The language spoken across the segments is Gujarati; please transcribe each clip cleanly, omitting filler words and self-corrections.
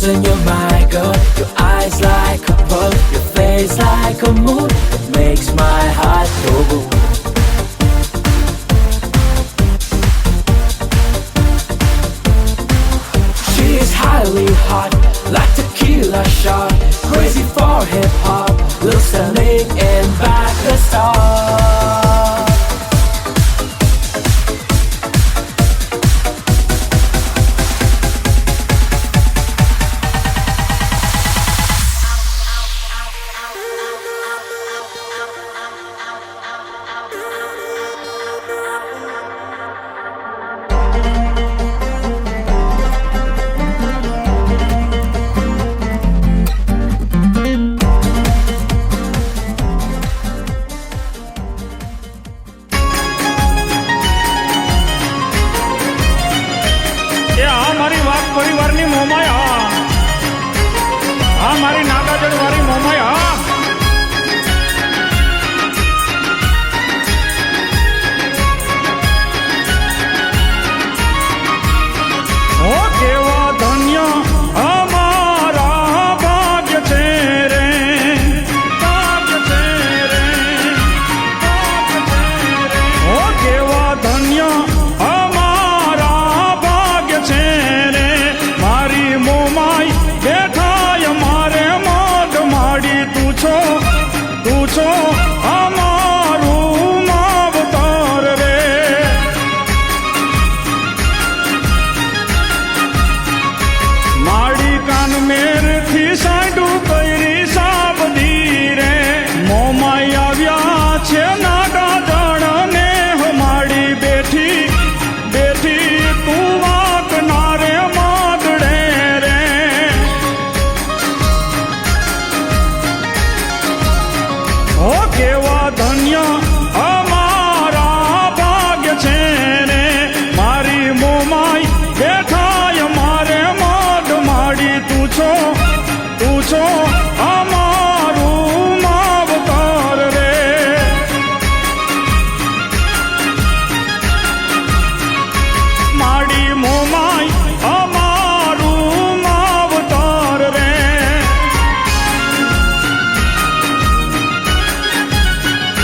losing your mind, girl. Your eyes like a pearl, your face like a moon. It makes my heart go boom. She is highly hot, like tequila shot. Crazy for hip hop, looks stunning and back the star. પરિવારની મોમાયા આ મારી નાગાજડ વાળી મોમાયા ઓ કેવા ધન્ય અમારા ભાગ્ય છે રે ભાગ્ય છે રે ભાગ્ય છે રે ઓ કેવા ધન્ય અમારા ભાગ્ય છે રે મારી મોમાઈ બેઠાય મારે મોઢ માડી તું છો અમારું માવતર રે માડી કાન મેર થી સાંડું કઈરી સાબદી રે મોમાઈ આવ્યા છે નાગા જણ ને માડી બેઠી બેઠી તું વાકનારે માગડે રે ઓ કેવા ધન્ય અમારા ભાગ્ય છે રે મારી મોમાઈ બેઠાય મારે મોઢ માડી તું છો અમારું માવતર રે માડી મોમાઈ અમારું માવતર રે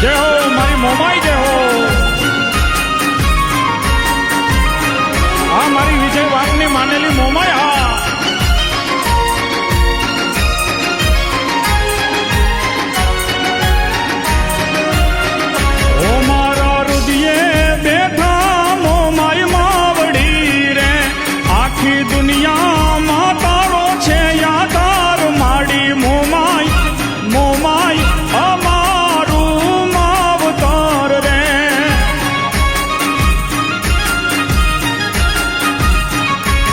જય હો મારી મોમાઈ જય હો આ મારી વિજય વાતની માનેલી મોમાઈ હા ઓ મારા હૃદયે બેઠા મોમાઈ માવડી રે આખી દુનિયામાં તારો છે યાદાર માડી મોમાઈ મોમાઈ અમારું માવતર રે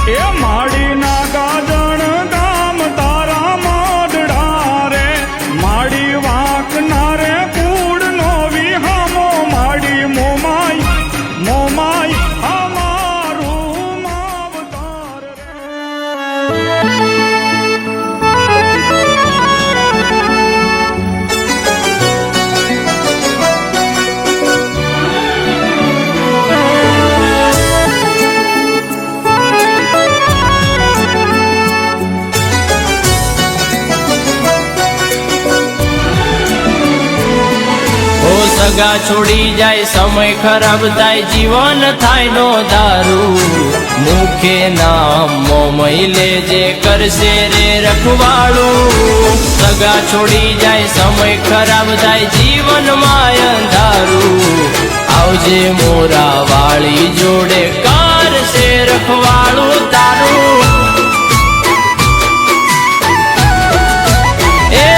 એ માડી ના ગાજણ ગામ તારા મોઢડા રે માડી વાંકના રે કૂડ નો વિહામો માડી મોમાઈ મોમાઈ અમારું માવતર રે સગા છોડી જાય સમય ખરાબ થાય જીવન થાય નો દારૂ મુખે નામ મોમઈ લેજે કરશે રે રખવાળું સગા છોડી જાય સમય ખરાબ થાય જીવન માં અંધારું આવજે મોરા વાળી જોડે કરશે રખવાળું તારું એ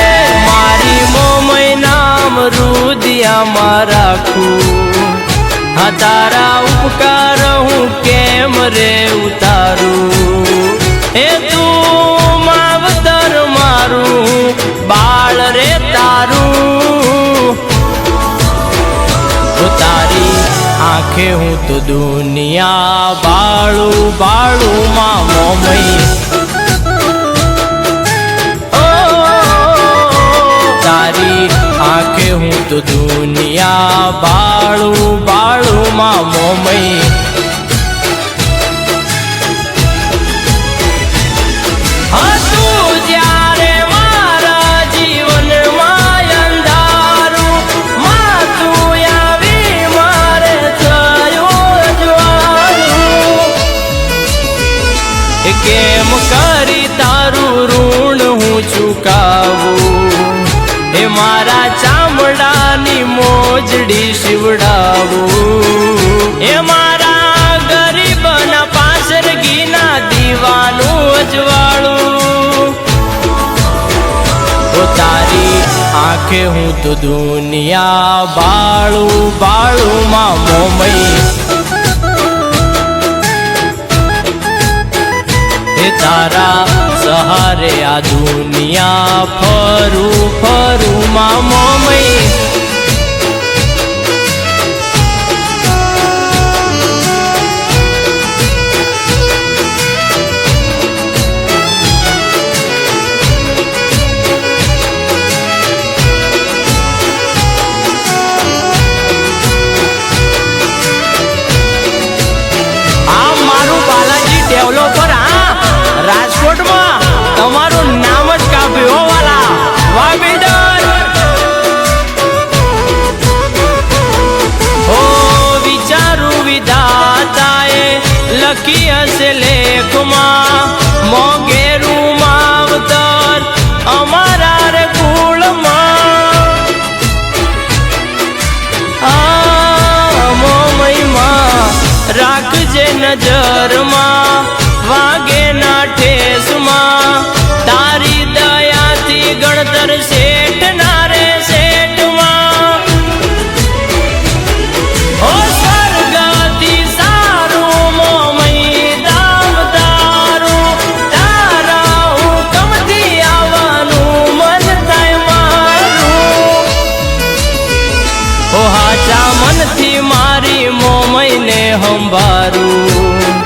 મારી મોમઈ નામ રુદિયામાં રાખું હા તારા ઉપકાર હું કેમ રે ઉતારું એ તું માવતર મારું બાળ રે તારું તારી આંખે હું તો દુનિયા બાળું બાળું માં મોમઈ તારી આંખે હું તો દુનિયા બાળું બાળું માં મોમઈ હા શિવડાવું એ મારા ગરીબના પાસરગીના દીવાનું અજવાળું ઓ તારી આંખે હું તો દુનિયા બાળું બાળું માં મોમઈ તારા સહારે આ દુનિયા ફરું ફરું માં મોમઈ આ મારું બાલાજી ડેવલપર રાજકોટમાં તમારું નામ જ કાપ્યું વાલા વાહ બિલ્ડર હો વિચારું વિધાતાએ લખી હશે લેખમાં મોગેરું માવતર અમારા રે કુળમાં મોમઈમાં રાખજે નજરમાં વાગે ના ઠેસમાં તારી દયાથી ગણતર શેઠ ના રે શેઠમાં ઓ સ્વર્ગથી સારું મોમઈ દામદારું તારા હુકમથી આવવાનું મન થાય મારું ઓ હાચા મનથી મારી મોમઈને હંભારું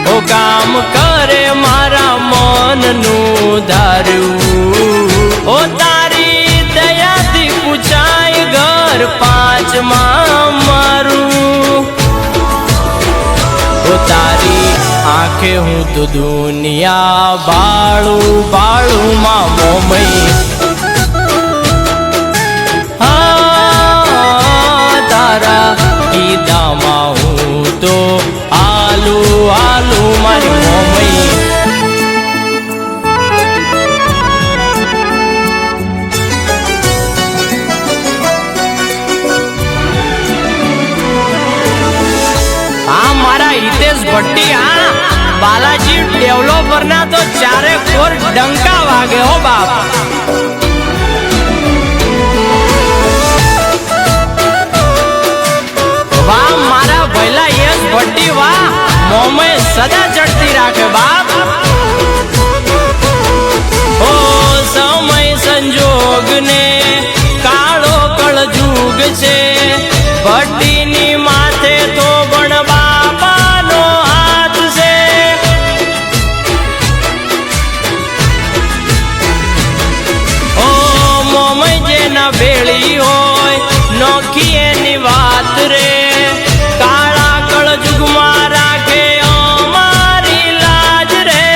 ઓ કામ કરે મારા મનનું ધાર્યું ઓ તારી દયાથી પૂછાય ઘર પાંચમાં મારું ઓ તારી આંખે હું તો દુનિયા બાળું બાળું માં મોમઈ તારા કીધામાં હું તો આલુ આલુ મારી મોમઈ આ મારા હિતેશ ભટ્ટી બાલાજી ડેવલપર ના તો ચારે કોર ડંકા વાગે હો બાપ વાહ મારા ભૈલા યશ ભટ્ટી વાહ મોમય સદા ચડતી રાખે બાપ ઓ સમય સંજોગ ને કાળો કળજુગ છે ભટ્ટીની માથે તો પણ બાપાનો હાથ છે ઓ મોમય જેના ભેળી હોય નોખી એની વાત રે કાળા કળજુગમાં રાખે અમારી લાજ રે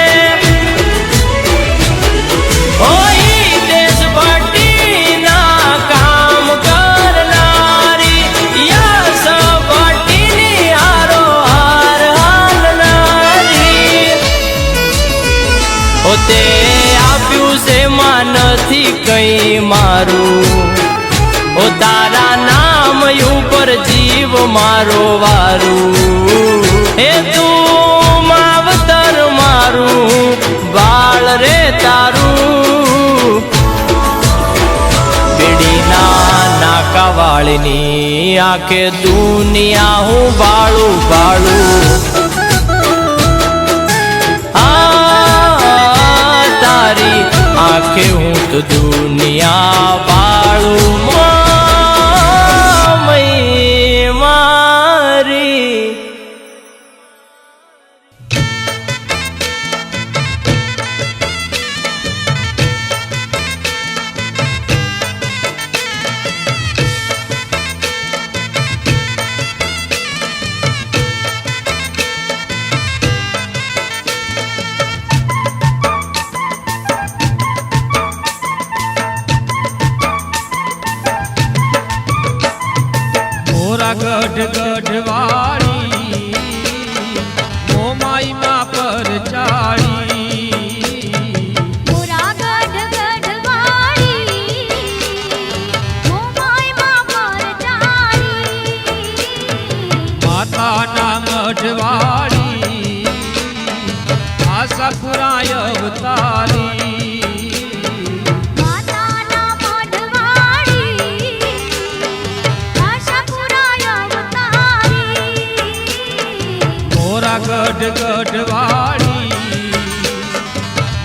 ઓઈ દેશ ભટ્ટીના કામ કરનારી યશ ભટ્ટીની હારો હાર હાલનારી ઓ તે આપ્યું છે માં નથી કઈ મારું ઓ તારા નામ ઉપર જીવ મારો વારું હે તું માવતર મારું બાળ રે તારું બેડીના નાકાવાળીની આંખે દુનિયા હું બાળું બાળું તારી આંખે હું તો દુનિયા બાળું મારી ગઢ ગઢવાળી મોમાઈમાં પર ચાળી મોરા ગઢ ગઢવાળી મોમાઈમાં પર ચાળી ગઢવાળી આશાપુરાય અવતારી માતાના મઢવાળી આશાપુરાય અવતારી મોરા ગઢવાળી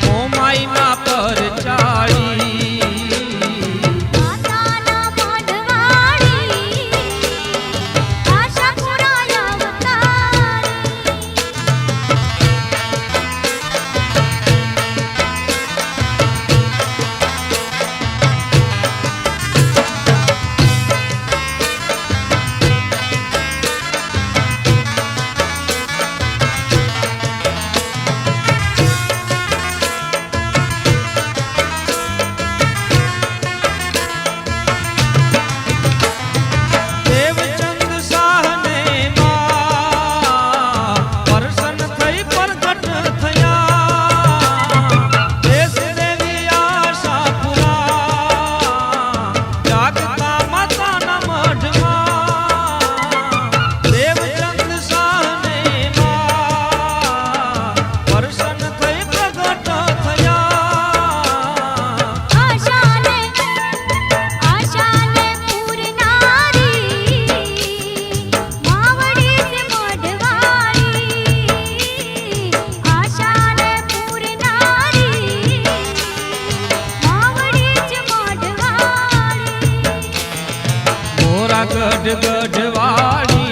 મોમાઈના પર ચાળી માતાના મઢવાળી આશાપુરાય અવતારી દેવચંદ શાહને માં પ્રસન્ન થઈ પ્રગટ થયા દેશ દેવી આશાપુરા જાગતા માતાના મઢમાં દેવચંદ શાહને માં પ્રસન્ન થઈ પ્રગટ થયા આશાને પૂરનારી માવડી છે મઢવાળી આશાને પૂરનારી માવડી છે મઢવાળી મોરા ગઢવાળી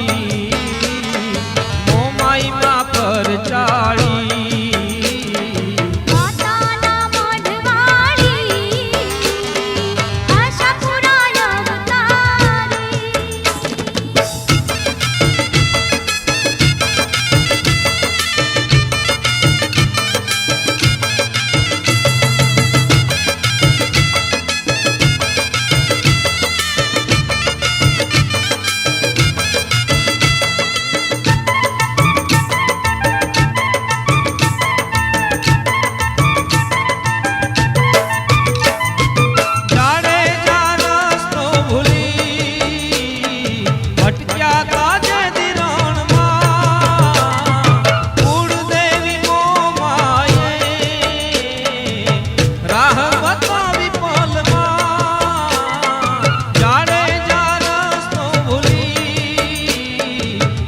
મોમાઈમાં પર ચાળી માતાના મઢવાળી આશાપુરાય અવતારી જાડે જારસ્તો ભૂલી ભટક્યા તાજે દિરણમાં કુળદેવી મોમાએ રાહ બતાવી પલમાં જાડે જારસ્તો ભૂલી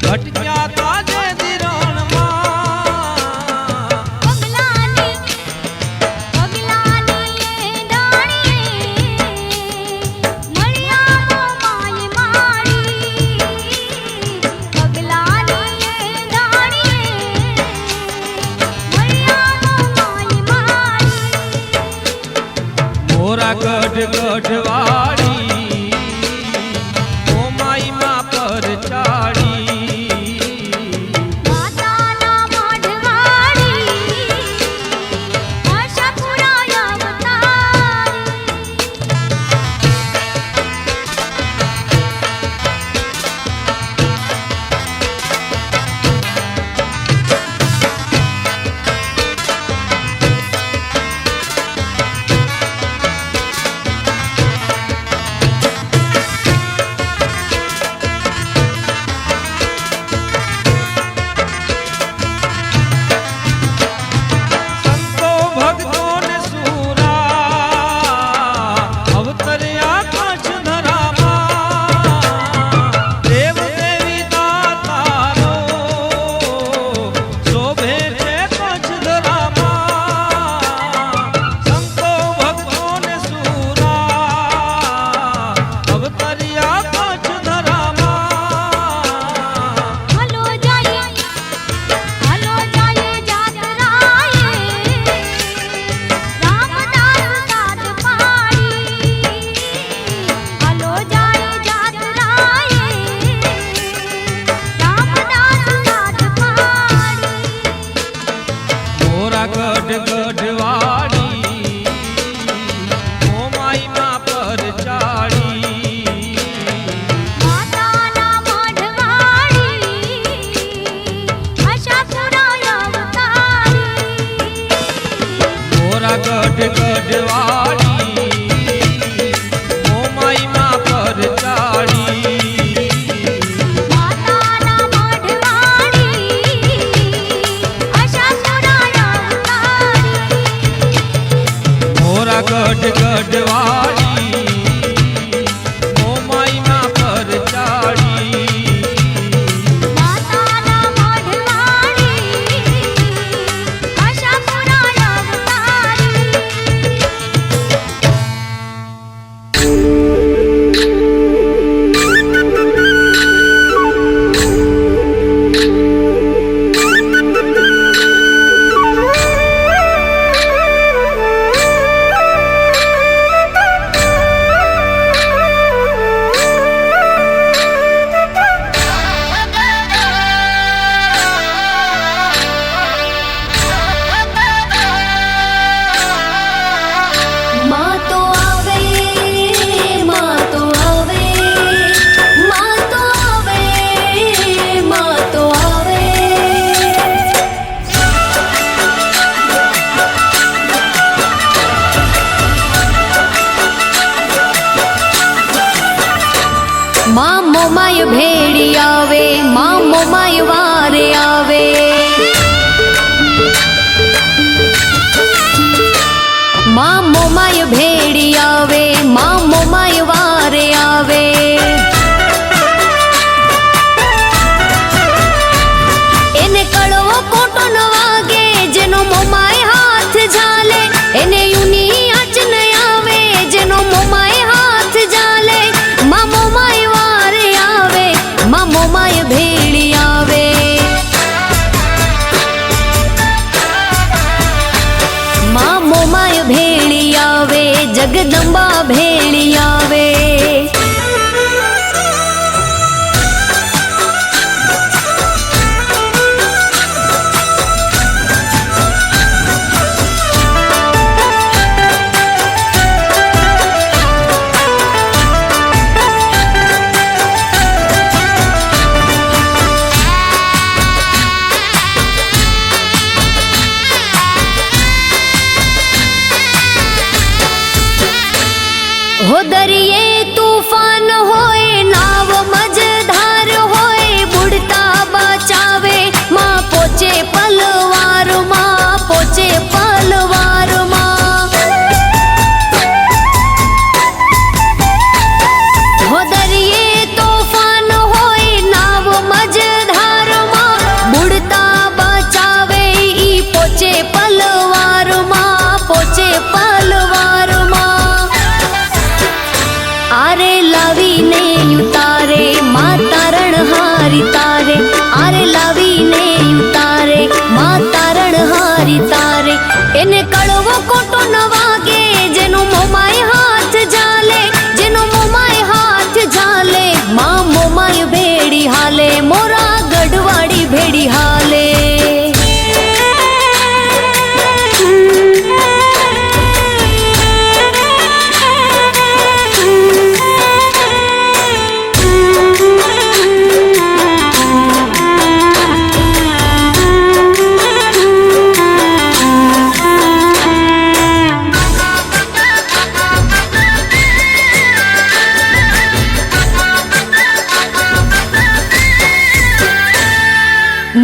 ભટક્યા તાજે દિરણમાં પગલાની દાણીએ મળ્યા મોમાય માળી પગલાની દાણીએ મળ્યા મોમાય માળી મોરા ગઢવાળી મોમાઈમાં પર ચાળી માતાના મઢવાળી આશાપુરાય અવતારી ભેડી આવે માં મોમાય વારે આવે માં મોમાય ભેડી આવે માં મોમાય વારે આવે એને કડવો કોટો ન વાગે જેનો મોમાય હાથ ઝાલે એને યુની આંચ ન આવે જેનો મોમાય હાથ ઝાલે માં મોમાય વારે આવે માં મોમાય ભેડી આવે માં મોમાય ભેડી આવે જગદંબા ભેડી આવે हो दरिये तूफान होए नाव मझधार होए बुड़ता बचावे माँ पोचे पलवार माँ हो दरिये तूफान होए नाव मझधार माँ बुड़ता बचावे ई पोचे पलवार माँ आरे लावीने उतारे माँ तारण हारी तारे आरे लावीने उतारे माँ तारण हारी तारे एने कड़वो कोटो न वागे जेनो मोमाय हाथ झाले जेनो मोमाय हाथ झाले माँ मोमाय भेड़ी हाले मोरा गढ़वाड़ी भेड़ी हाले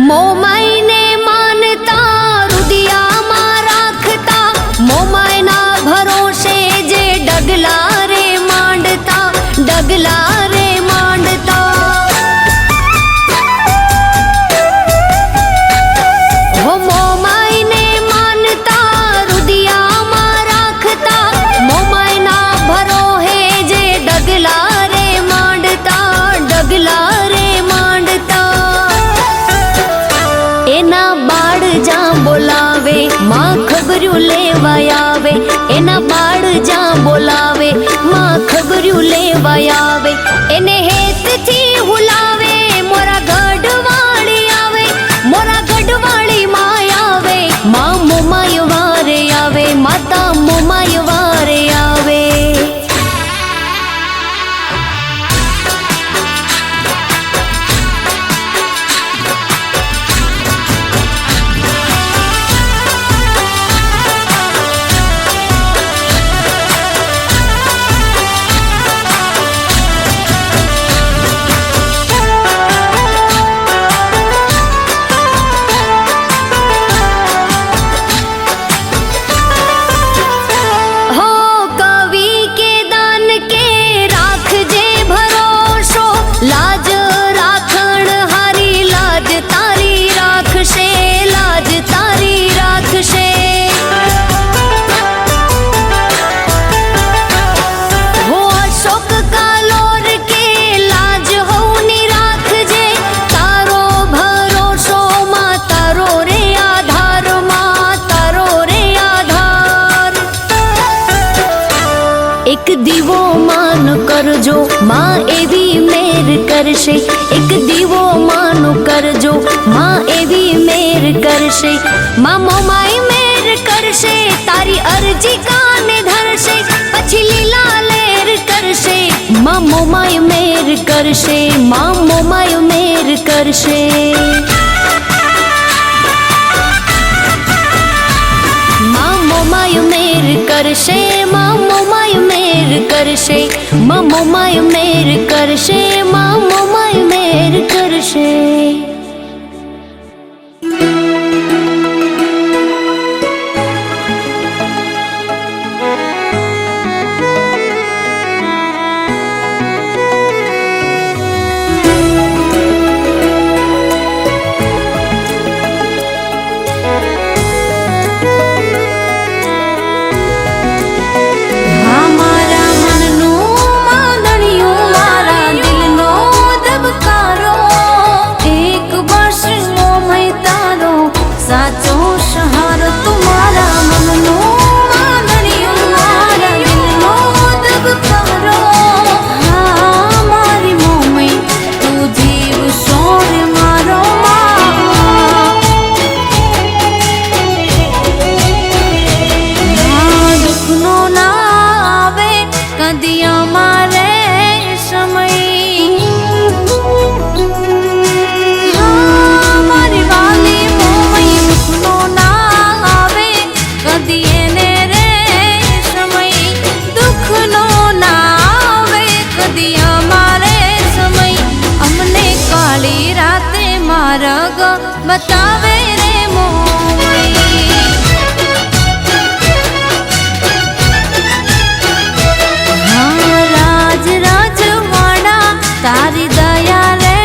मोमाई ने मानता रुदिया मां राखता मोमाई ना भरोसे जे डगला रे मांडता हो मोमाई ने मानता रुदिया मां राखता मोमाई ना भरो है जे डगला रे मांडता एना बाड़ जा बोलावे माँ खबरू लेवा आवे एना बाड़ जा बोलावे माँ खबरू लेवा आवे एने हेत थी हुलावे मोरा गढ़वाड़ी आवे मोरा गढ़वाड़ी माँ आवे माँ मोमाय वारे आवे माता मोमाय वारे आवे एक दीवो मान करजो माँ एवी मेर करशे एक दीवो मानो करजो माँ एवी मेर करशे माँ मोमाई मेर करशे तारी अर्जी काने धरशे पछी लीला लेर करशे माँ मोमाई मेर करशे माँ मोमाई मेर करशे माँ मोमाय मेर करशे माँ मोमाय मेर કરશે, માં મોમાય મેર કરશે, માં મોમાય મેર કરશે. बतावे रे मोमई, हाँ राज राजवाड़ा तारी दया रे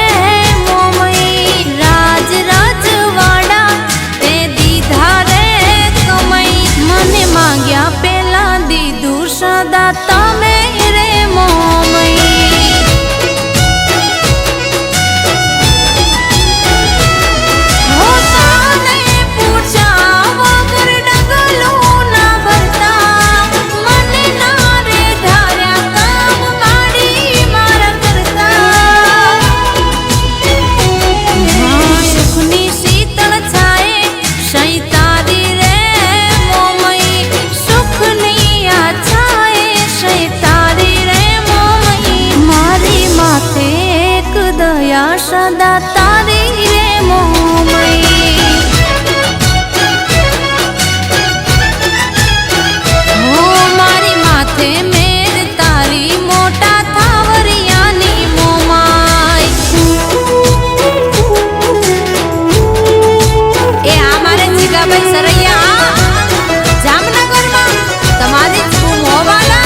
मोमई, राज राजवाड़ा ते दीधा रे कमई, मने मांग्या पेला दीदू सदा तमे रे मोमई. सदा तारी रे मोमई, हो मारी माथे मेर तारी मोटा थावरियानी मोमाई. ए हमारे जीगाभाई सरैया जामनगर में तमारी खूब होवाला.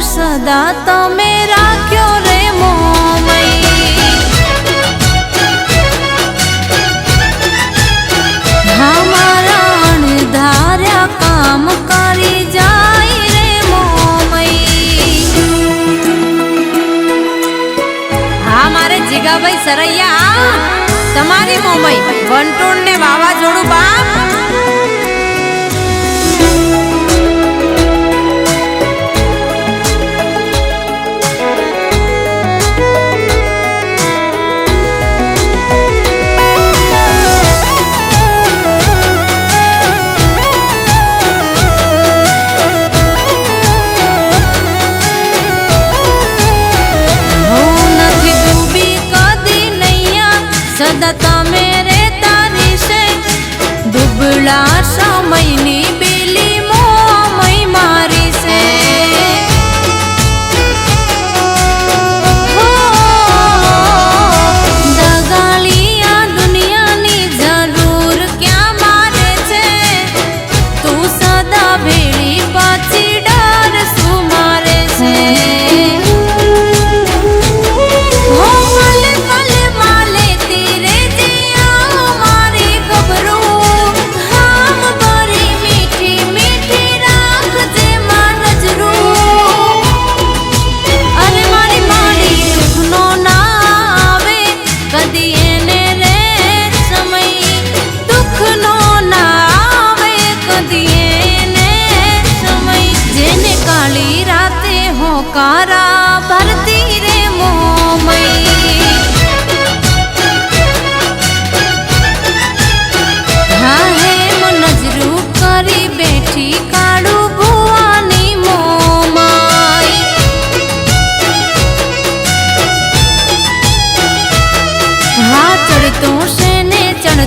सदा तमे राख्यो रे मोमई, हमारा अणधार्या काम करी जाय रे मोमई. हाँ मारे जीगाभाई सरैया तमारी मोमई वंटोळ ने वावाझोडું બાપ. सदा तमे रे तारी से दुबला समयनी बिल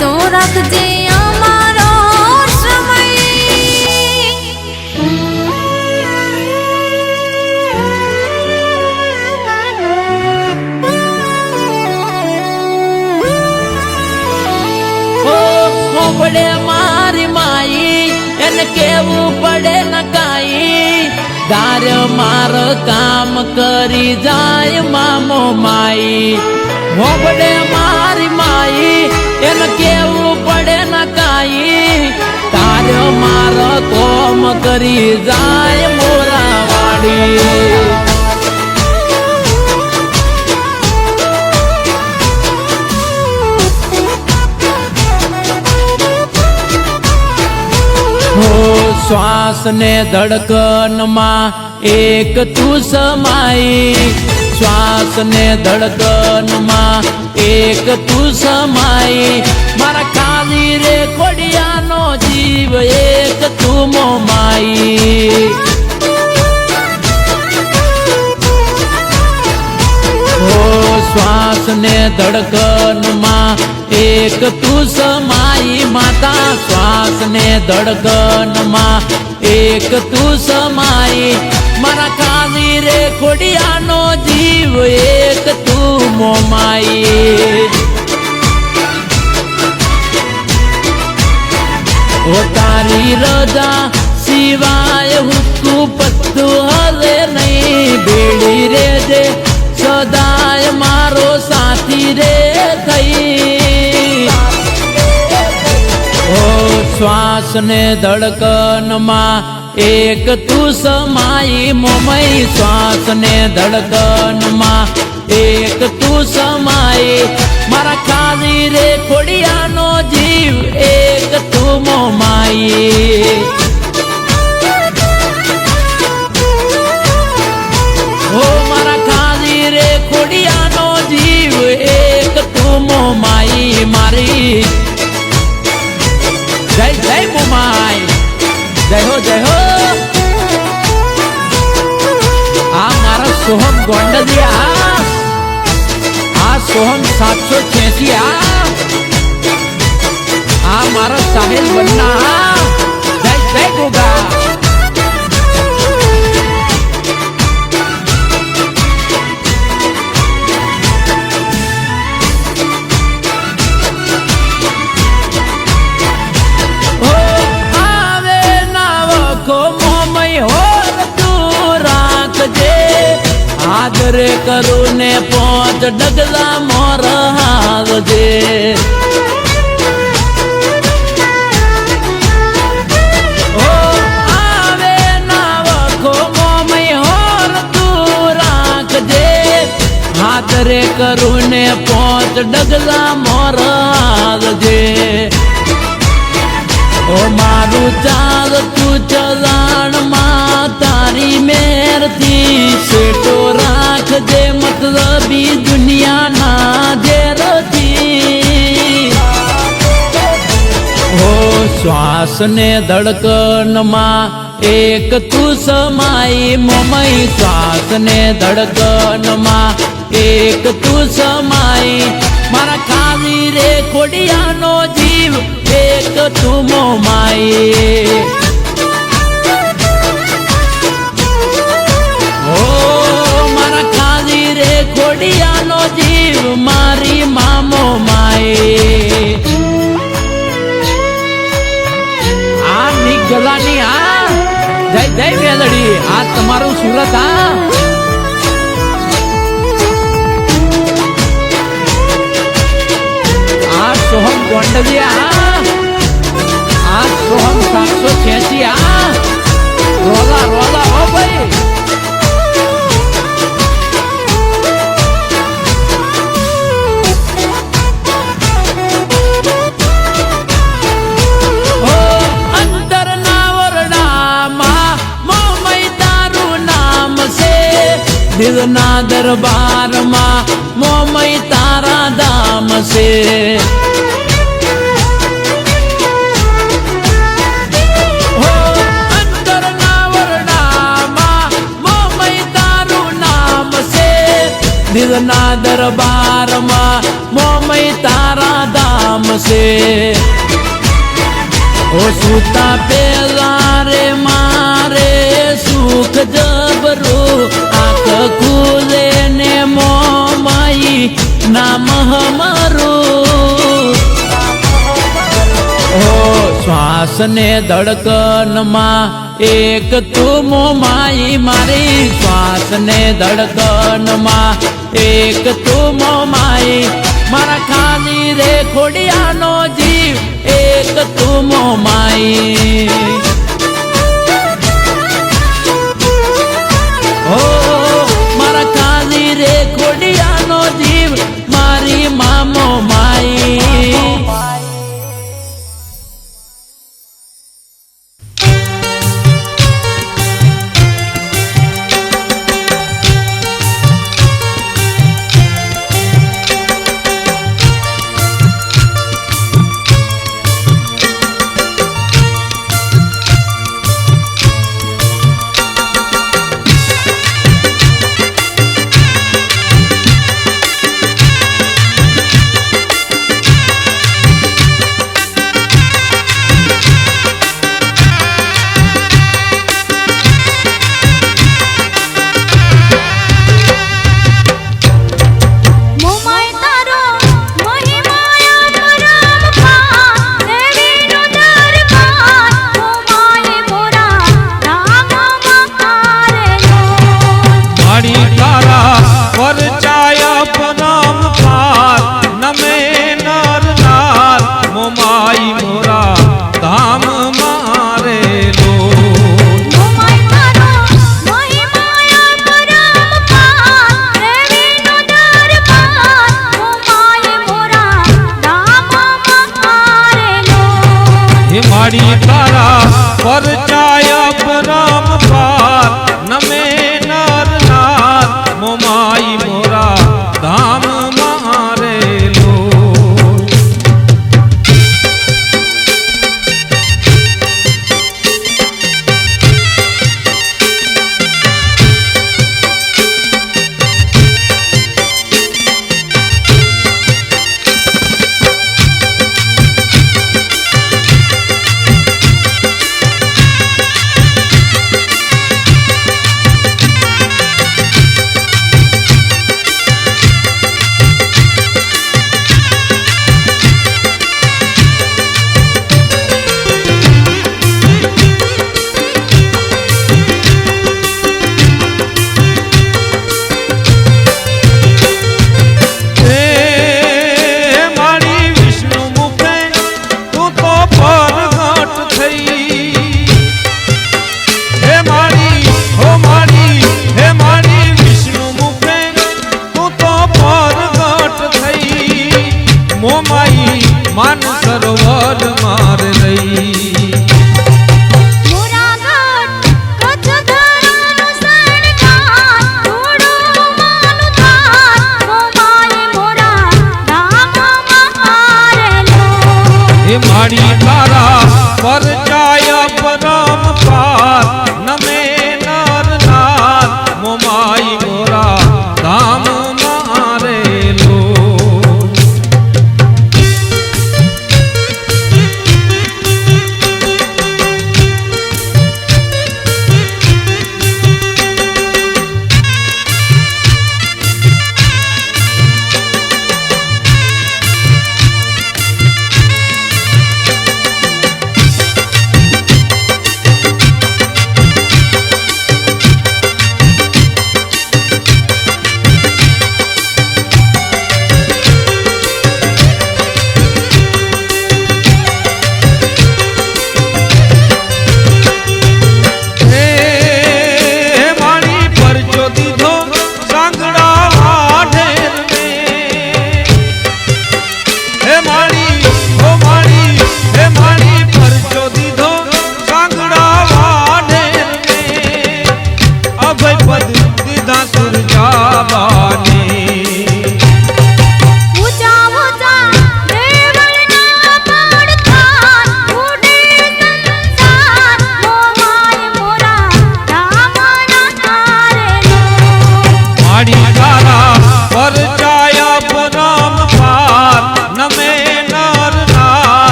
તો રાખજે અમારો પડે મારી માઈ એને કેવું પડે ન કાઈ ગાર માર કામ કરી જાય મામો માઈ હોબડે મારી માઈ એને કેવું પડે ન કાઈ તાર માર કોમ કરી જાય મોરાવાડી શ્વાસ ને ધડકન માં એક તું સમાઈ શ્વાસ ને ધડકન માં એક તું સમાઈ મારા ખાલી રે ખોડિયાનો જીવ એક તું મોમાઈ શ્વાસ ને ધડકન માં એક તું સમાઈ માતા શ્વાસ ને ધડકન માં એક તું સમાઈ મારા ખાલી રે ખોડિયાનો જીવ એક તું મોમાઈ ઓ તારી રજા સિવાય હુકુ પત્તું હલે નહીં ભેળી રે દે સદાય મારો સાથી રે થઈ ઓ શ્વાસ ને ધડકન માં એક તું સમાઈ મોમઈ શ્વાસ ને ધડકન માં એક તું સમાઈ મારા ખાલી રે ખોડિયાનો જીવ એક તું મોમાઈ ઓ મારા ખાલી રે ખોડિયાનો જીવ એક તું મોમાઈ મારી જય જય મોમાઈ જય હો આ મારા સોહમ ગોંડલિયા આ સોહમ 786 આ મારા સાહેલ બન્ના જય જય ગોગા આદરે કરું ને પોચ ડગલા મોર હાલજે ઓ આવે ના વખો મોમય હોર તું રાખજે આદરે કરું ને પોચ ડગલા મોર હાલજે ઓ મારું ચાલ તું ચલાણ માં તારી મેર થી સેટો રાખજે મતલબી દુનિયાના જેરથી ઓ શ્વાસ ને ધડકન માં એક તું સમાઈ મોમઈ શ્વાસ ને ધડકન માં એક તું સમાઈ મારા ખાલી રે ખોડિયાનો જીવ એક તું મોમાઈ ઓ મારા ખાલી રે ખોડિયાનો જીવ મારી મામો માઈ આ નિગલાની આ જય જય મેલડી આ તમારું સુરત આ સોહમ ગોંડલિયા આ સોહમ 786 રોલા રોલા ઓ ભાઈ ઓ અંતર ના વરડામાં મોમય તારું નામ છે દિલ ના દરબારમાં મોમય તારા દામ છે દિલના દરબારમાં મોમય તારા ધામ છે ઓ સુતા પેલા રે મારે સુખ જબરું આંખ ખુલે ને મોમાઈ નામ હમારું ઓ શ્વાસ ને ધડકનમાં એક તું મોમાઈ મારી શ્વાસ ને ધડકનમાં એક તું મોમાઈ મારા ખાલી રે ખોડિયાનો જીવ એક તું મોમાઈ ઓ મારા ખાલી રે ખોડિયાનો જીવ મારી મામો માઈ મારી તારા પરચાય પરમ પાર નમે નર નાર મોમાઈ મોરા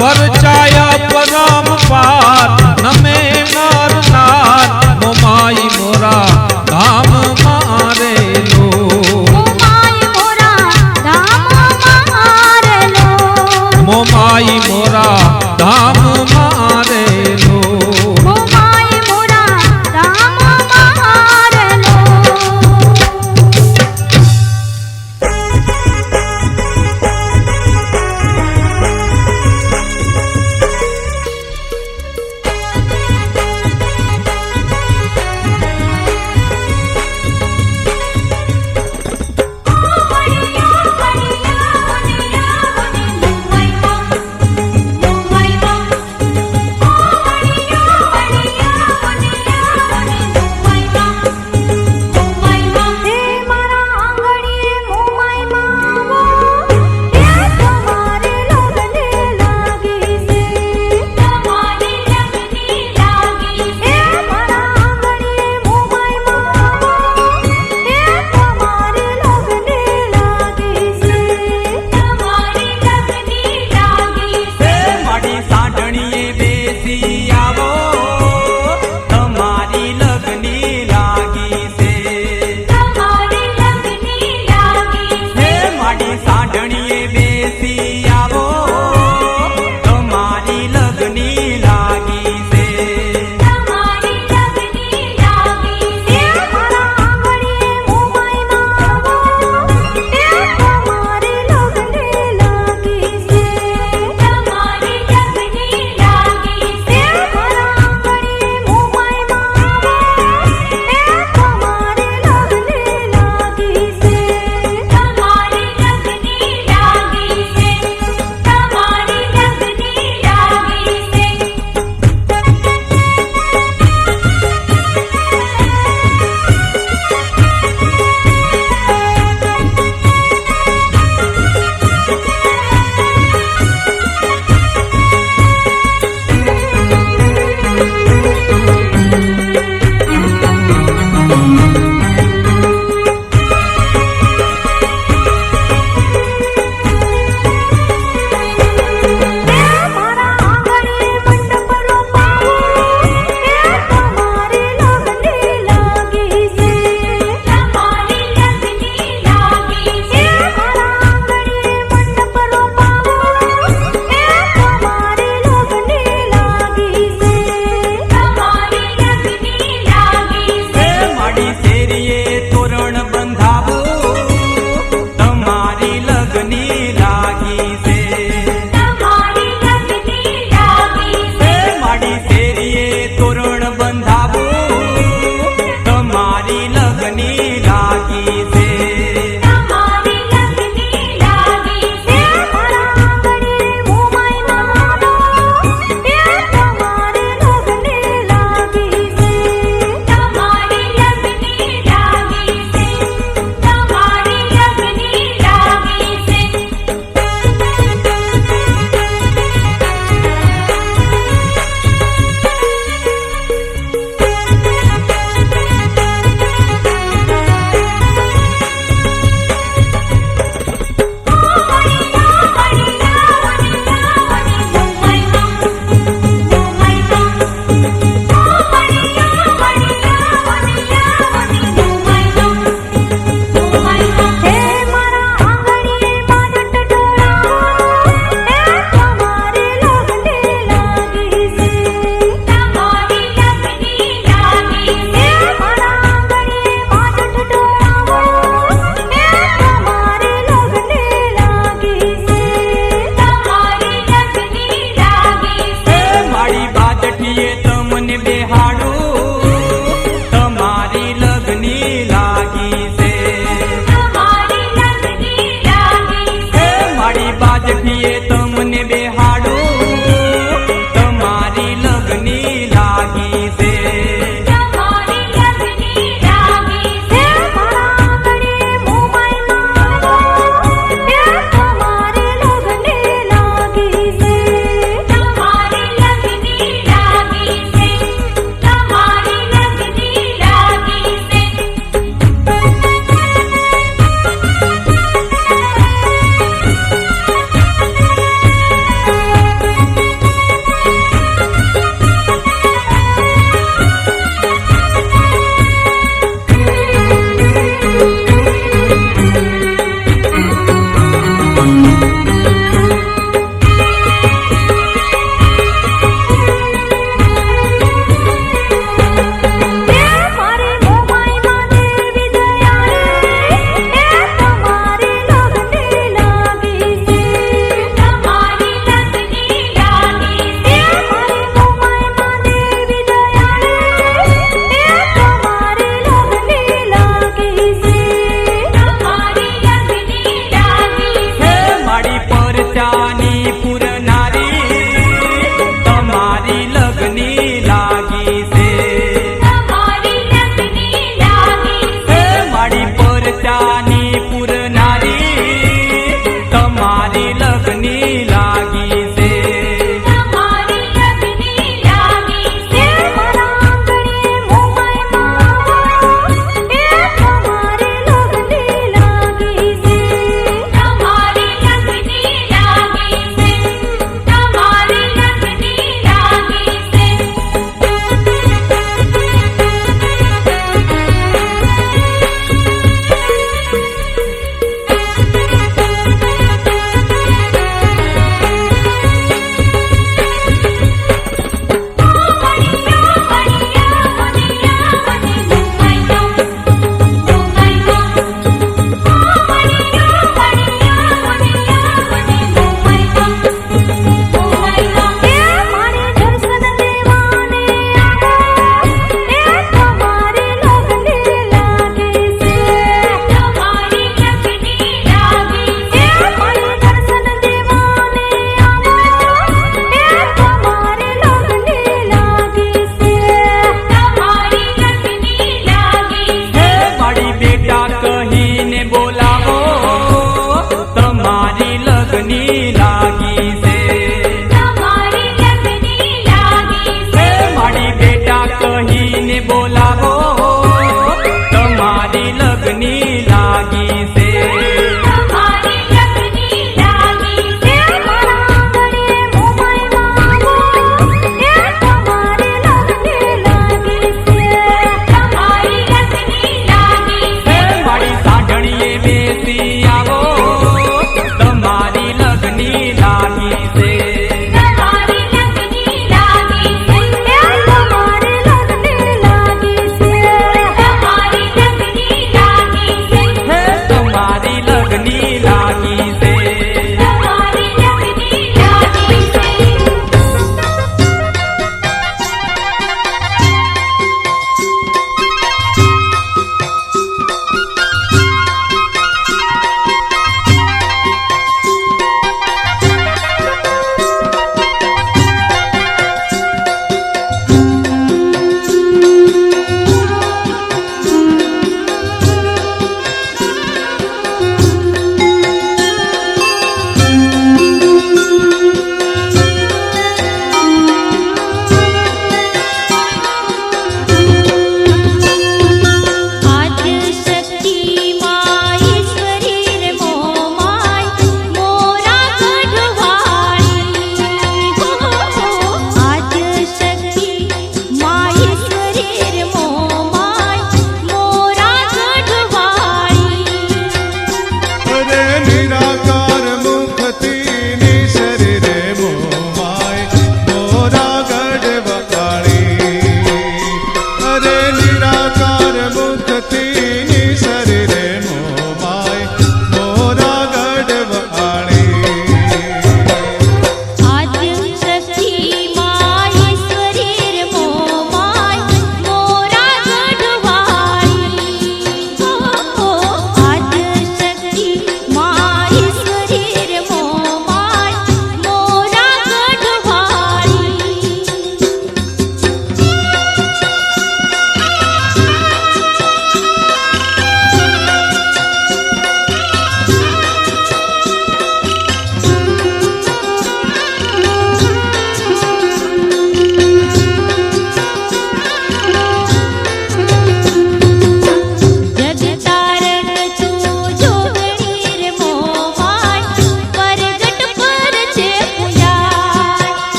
પરચાય પરમ પાર નમે નર નાર મોમાઈ મોરા ધામ મારેલો મોમાઈ મોરા ધામ મારેલો લાડ